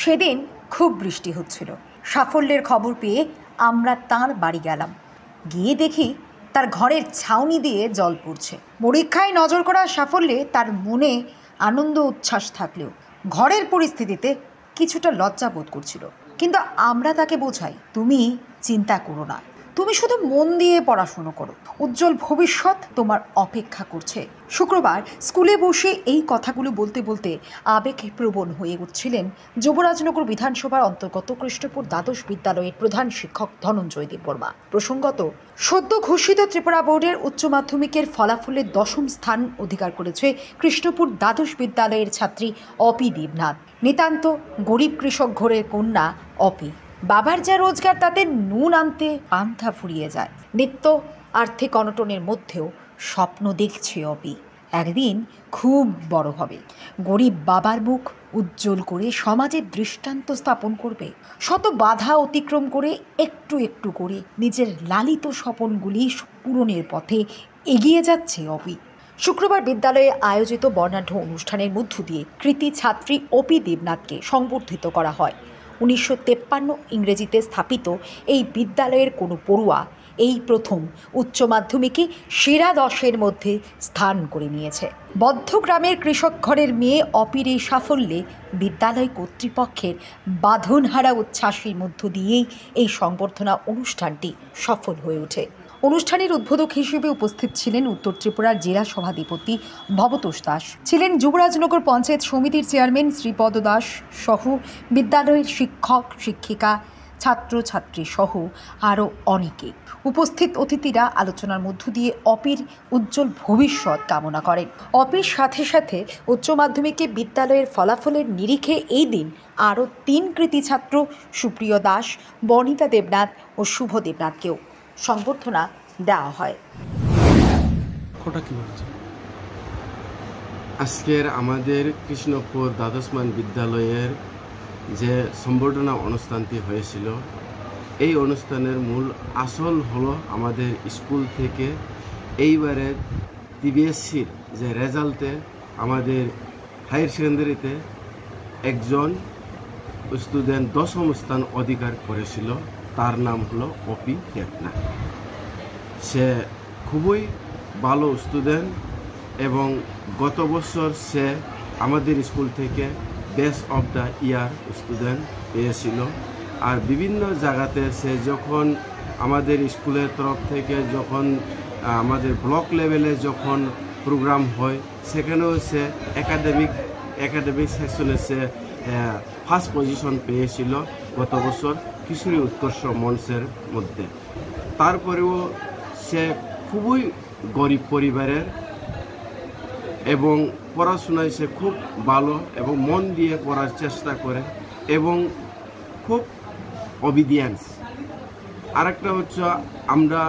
সেদিন খুব বৃষ্টি হচ্ছিল। সাফল্যের খবর পেয়ে আমরা তার বাড়ি গেলাম। গিয়ে দেখি তার ঘরের ছাউনি দিয়ে জল পড়ছে। পরীক্ষায় নজর করা সাফল্যে তার মনে আনন্দ উচ্ছ্বাস থাকলেও ঘরের পরিস্থিতিতে কিছুটা লজ্জা বোধ করছিল। কিন্তু আমরা তাকে বোঝাই, তুমি চিন্তা করো না, তুমি শুধু মন দিয়ে পড়াশুনো করো, উজ্জ্বল ভবিষ্যৎ তোমার অপেক্ষা করছে। শুক্রবার স্কুলে বসে এই কথাগুলো বলতে বলতে আবেগপ্রবণ হয়ে উঠছিলেন যুবরাজনগর বিধানসভার অন্তর্গত কৃষ্ণপুর দ্বাদশ বিদ্যালয়ের প্রধান শিক্ষক ধনঞ্জয় দেববর্মা। প্রসঙ্গত, সদ্য ঘোষিত ত্রিপুরা বোর্ডের উচ্চ মাধ্যমিকের ফলাফলে 10ম স্থান অধিকার করেছে কৃষ্ণপুর দ্বাদশ বিদ্যালয়ের ছাত্রী অপি দেবনাথ। নিতান্ত গরিব কৃষক ঘরের কন্যা অপি। বাবার যা রোজগার তাতে নুন আনতে পান্থা ফুরিয়ে যায়। নিত্য আর্থিক অনটনের মধ্যেও স্বপ্ন দেখছে অপি, একদিন খুব বড় হবে, গরিব বাবার মুখ উজ্জ্বল করে সমাজের দৃষ্টান্ত স্থাপন করবে। শত বাধা অতিক্রম করে একটু একটু করে নিজের লালিত স্বপ্নগুলি পূরণের পথে এগিয়ে যাচ্ছে অপি। শুক্রবার বিদ্যালয়ে আয়োজিত বর্ণাঢ্য অনুষ্ঠানের মধ্য দিয়ে কৃতি ছাত্রী অপি দেবনাথকে সংবর্ধিত করা হয়। 1953 ইংরেজিতে স্থাপিত এই বিদ্যালয়ের কোনো পড়ুয়া এই প্রথম উচ্চ মাধ্যমিকে সেরা 10-এর মধ্যে স্থান করে নিয়েছে। বদ্ধগ্রামের কৃষক ঘরের মেয়ে অপির এই সাফল্যে বিদ্যালয় কর্তৃপক্ষের বাঁধনহারা উচ্ছ্বাসের মধ্য দিয়েই এই সংবর্ধনা অনুষ্ঠানটি সফল হয়ে ওঠে। অনুষ্ঠানের উদ্বোধক হিসেবে উপস্থিত ছিলেন উত্তর ত্রিপুরার জেলা সভাধিপতি ভবতোষ দাস, ছিলেন যুবরাজনগর পঞ্চায়েত সমিতির চেয়ারম্যান শ্রীপদ দাস সহ বিদ্যালয়ের শিক্ষক শিক্ষিকা ছাত্রছাত্রী সহ আরও অনেকে। উপস্থিত অতিথিরা আলোচনার মধ্য দিয়ে অপির উজ্জ্বল ভবিষ্যৎ কামনা করেন। অপির সাথে সাথে উচ্চ মাধ্যমিকে বিদ্যালয়ের ফলাফলের নিরিখে এই দিন আরও 3 কৃতি ছাত্র সুপ্রিয় দাস, বনিতা দেবনাথ ও শুভ দেবনাথকেও সংবর্ধনা দেওয়া হয়। আজকের আমাদের কৃষ্ণপুর দ্বাদশমান বিদ্যালয়ের যে সম্বর্ধনা অনুষ্ঠানটি হয়েছিল, এই অনুষ্ঠানের মূল আসল হলো আমাদের স্কুল থেকে এইবারের TBSCর যে রেজাল্টে আমাদের হায়ার সেকেন্ডারিতে একজন স্টুডেন্ট 10ম স্থান অধিকার করেছিল। তার নাম হলো অপি দেবনাথ। সে খুবই ভালো স্টুডেন্ট এবং গত বছর সে আমাদের স্কুল থেকে best of the year student পেয়েছিল। আর বিভিন্ন জায়গাতে সে যখন আমাদের স্কুলের তরফ থেকে যখন আমাদের ব্লক লেভেলে যখন প্রোগ্রাম হয়, সেখানেও সে একাডেমিক সেকশনে সে ফার্স্ট পজিশন পেয়েছিল গত বছর কিশোরী উৎকর্ষ মঞ্চের মধ্যে। তারপরেও সে খুবই গরিব পরিবারের এবং পড়াশোনায় সে খুব ভালো এবং মন দিয়ে পড়ার চেষ্টা করে এবং খুব অবিডিয়েন্স। আরেকটা হচ্ছে, আমরা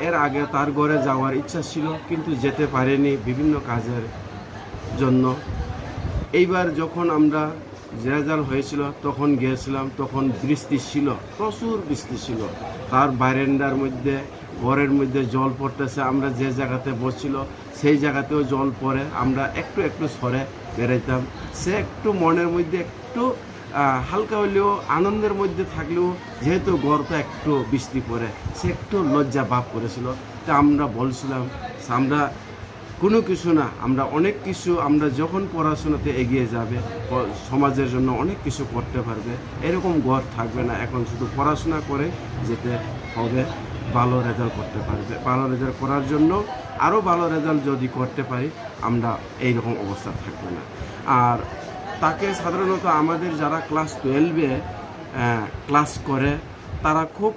এর আগে তার ঘরে যাওয়ার ইচ্ছা ছিল কিন্তু যেতে পারিনি বিভিন্ন কাজের জন্য। এইবার যখন আমরা রেজাল্ট হয়েছিল তখন গিয়েছিলাম, তখন বৃষ্টি ছিল, প্রচুর বৃষ্টি ছিল। তার বারান্দার মধ্যে ঘরের মধ্যে জল পড়তেছে, আমরা যে জায়গাতে বসছিল সেই জায়গাতেও জল পড়ে। আমরা একটু একটু সরে বেড়াইতাম। সে একটু মনের মধ্যে একটু হালকা হলেও আনন্দের মধ্যে থাকলেও যেহেতু গড়টা একটু বৃষ্টি পড়ে, সে একটু লজ্জা ভাব করেছিল। তা আমরা বলছিলাম আমরা কোনো কিছু না, আমরা অনেক কিছু, আমরা যখন পড়াশোনাতে এগিয়ে যাবে সমাজের জন্য অনেক কিছু করতে পারবে, এরকম গড় থাকবে না। এখন শুধু পড়াশোনা করে যেতে হবে, ভালো রেজাল্ট করতে পারবে। ভালো রেজাল্ট করার জন্য আরও ভালো রেজাল্ট যদি করতে পারি আমরা এইরকম অবস্থা থাকবে না। আর তাকে সাধারণত আমাদের যারা ক্লাস 12-এ ক্লাস করে তারা খুব